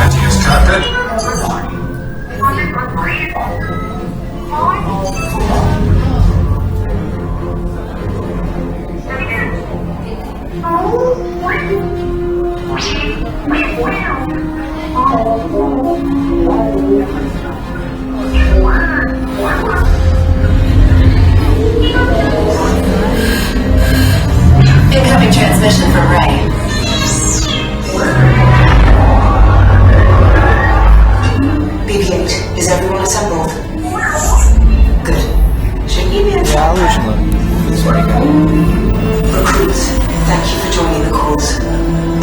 Casualty extracted. Incoming transmission from Ray. BB-8, is everyone assembled? Good. Should you be Recruits, thank you for joining the cause. A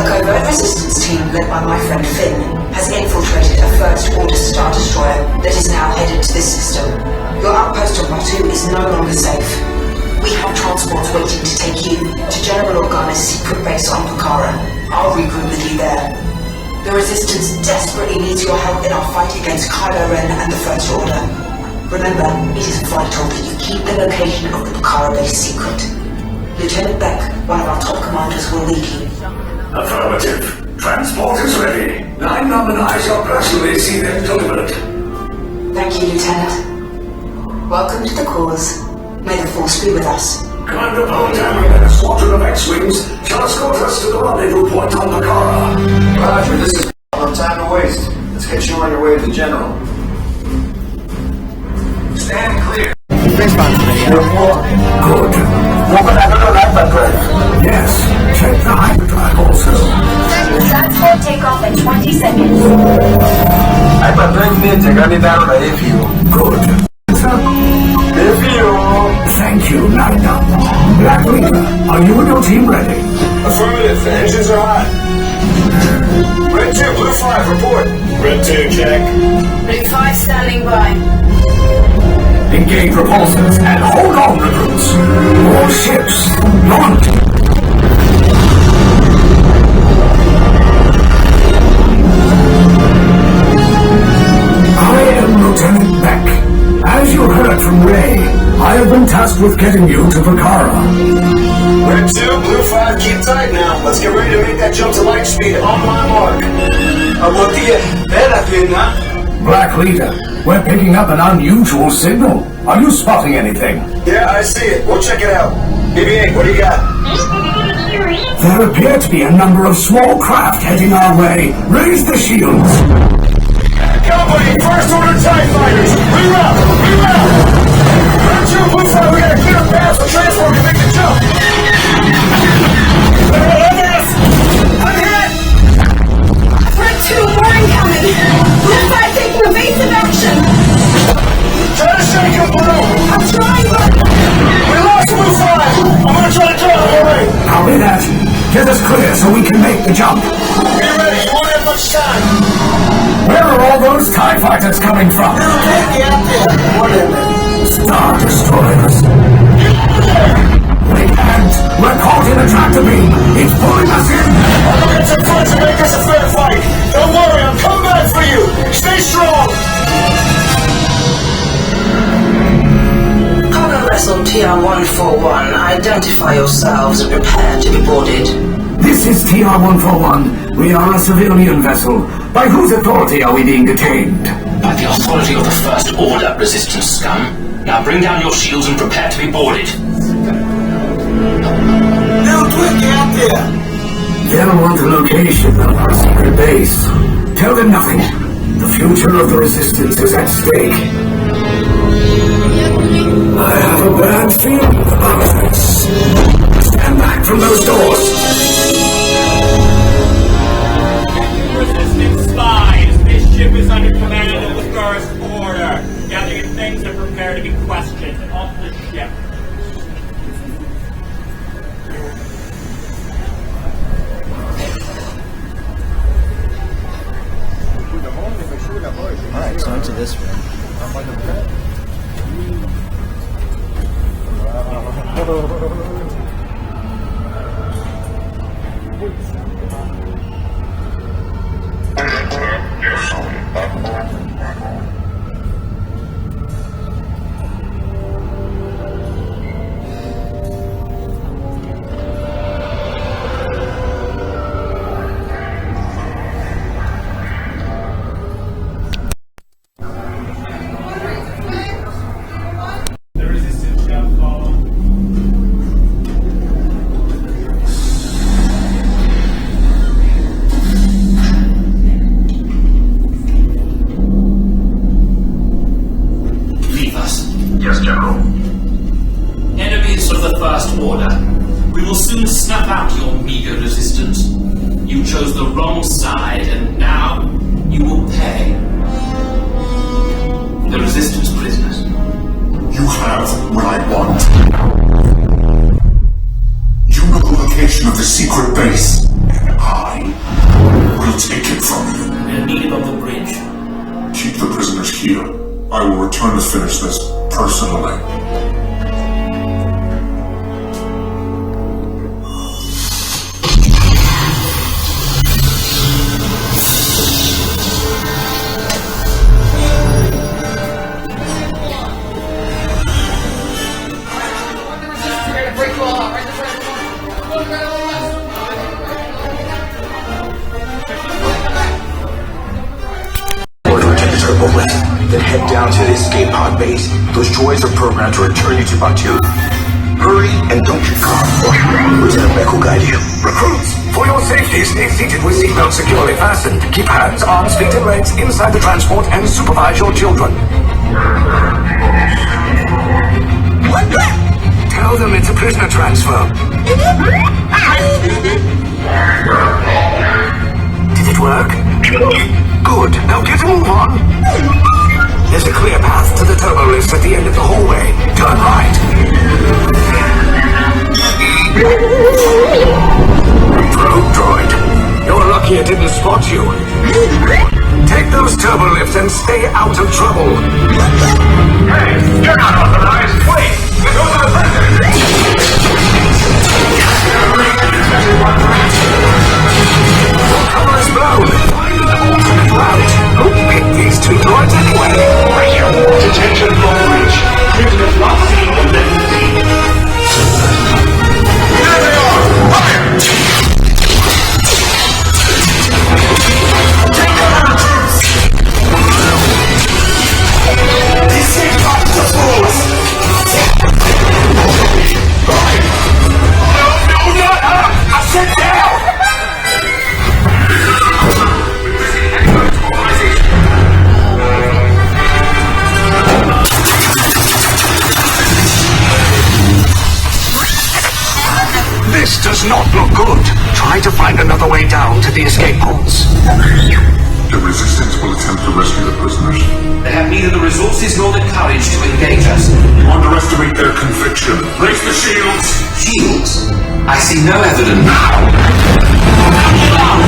covert resistance team led by my friend Finn has infiltrated a first-order Star Destroyer that is now headed to this system. Your outpost on Batu is no longer safe. We have transports waiting to take you to General Organa's secret base on Pucara. I'll regroup with you there. The Resistance desperately needs your help in our fight against Kylo Ren and the First Order. Remember, it is vital that you keep the location of the Pucara base secret. Lieutenant Beck, one of our top commanders, will lead you. Affirmative. Transport is ready. Line number 9 shall personally see them delivered. Thank you, Lieutenant. Welcome to the cause. May the Force be with us. Commander Bolton and a squadron of X-Wings shall escort us to the rendezvous point on Pucara. Roger, this is no time to waste. Let's get you on your way to the General. Stand clear. Good. Yes. Check the hyperdrive also. Transport takeoff in 20 seconds. Hyperdrive need to get it down if you. Good. Thank you, Nanda. Black Leader, are you and your team ready? Affirmative. The engines are hot. Red 2, Blue 5, report. Red 2, check. Blue 5 standing by. Engage repulsors and hold on, recruits. All ships, launch. I am Lieutenant Beck. As you heard from Ray, I have been tasked with getting you to Pucara. Red 2, Blue 5, keep tight now. Let's get ready to make that jump to light speed on my mark. Black Leader, we're picking up an unusual signal. Are you spotting anything? Yeah, I see it. We'll check it out. BB-8, what do you got? There appear to be a number of small craft heading our way. Raise the shields. Company, First Order TIE Fighters! Reroute! Reroute! Red 2, Blue 5, we got a clear path so transport can make the jump! They're all over us! I'm hit! Red 2, more incoming. Blue 5 taking evasive action. Try to shake him, Blue! I'm trying, but... We lost Blue 5! I'm gonna try to draw him away! Copy that. Get us clear so we can make the jump. Be ready, you won't have much time! Where are all those TIE fighters coming from? Star Destroyers. We can't. We're caught in a tractor beam. It's pulling us in. I'm gonna get some punch and make this a fair fight! Don't worry, I'm coming back for you! Stay strong! Cargo vessel TR-141, identify yourselves and prepare to be boarded. This is TR-141. We are a civilian vessel. By whose authority are we being detained? By the authority of the First Order, Resistance scum. Now bring down your shields and prepare to be boarded. Now, quick, get out there! They'll want the location of our secret base. Tell them nothing. The future of the Resistance is at stake. I have a bad feeling about this. Stand back from those doors. Resistance spies! This ship is under command of the First Order. Gather your things and prepare to be questioned. Off the ship. Alright, so into this room. We're needed on the bridge. Keep the prisoners here. I will return to finish this personally. Then head down to the escape pod base. Those droids are programmed to return you to Batu. Hurry and don't get caught. Lieutenant Beck will guide you. Recruits, for your safety, stay seated with seatbelts securely fastened. Keep hands, arms, feet, and legs inside the transport and supervise your children. Tell them it's a prisoner transfer. Did it work? Good. Now get a move on. There's a clear path to the turbo lifts at the end of the hallway. Turn right. Probe droid. You're lucky it didn't spot you. Take those turbo lifts and stay out of trouble. Hey, you're not authorized. Wait, go to the president. Cover is blown. Find an alternate route. Who picked these two droids anyway? Detention from breach. Prisoners not seen in level D. There they are! Fire! Take cover, troops! These things are the fools! No, not up! I said down! This does not look good. Try to find another way down to the escape pods. The resistance will attempt to rescue the prisoners. They have neither the resources nor the courage to engage us. You underestimate their conviction. Place the shields! Shields? I see no evidence.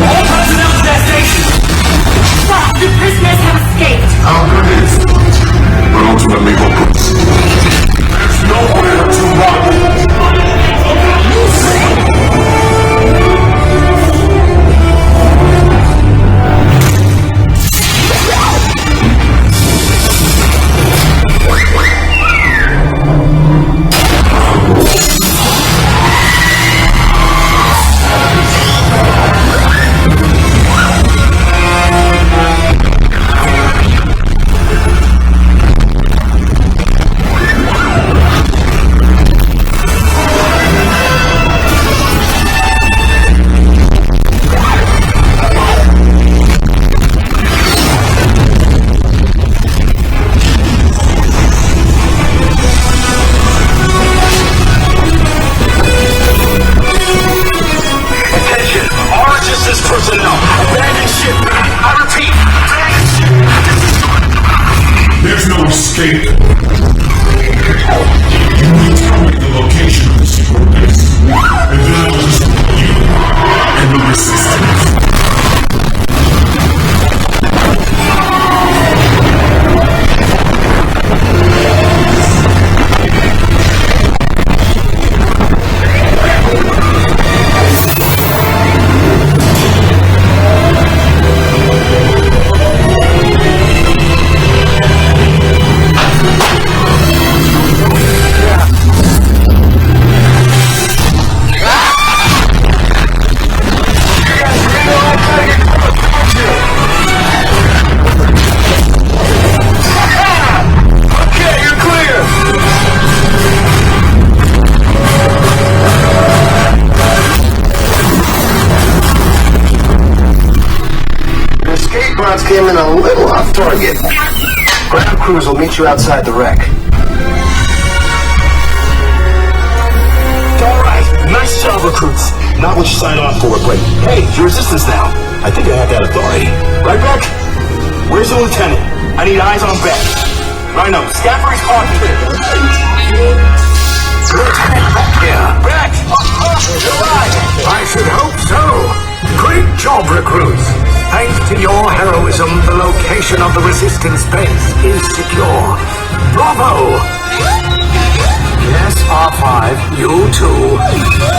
All personnel to their stations! Stop! The prisoners have escaped! How good is it? But ultimately hopeless. There's nowhere to run! There's no escape. You will tell me the location of the secret base, and then I will destroy you and the resistance. Came in a little off target. Ground crews will meet you outside the wreck. Alright, nice job, recruits. Not what you signed on for, but hey, your resistance now. I think I have that authority. Right, Beck? Where's the lieutenant? I need eyes on Beck. Rhino, Scaffery's parking. Lieutenant Beck here. Beck! You're right. I should hope so. Great job, recruits. Thanks to your heroism, the location of the Resistance base is secure. Bravo! Yes, R5, you too.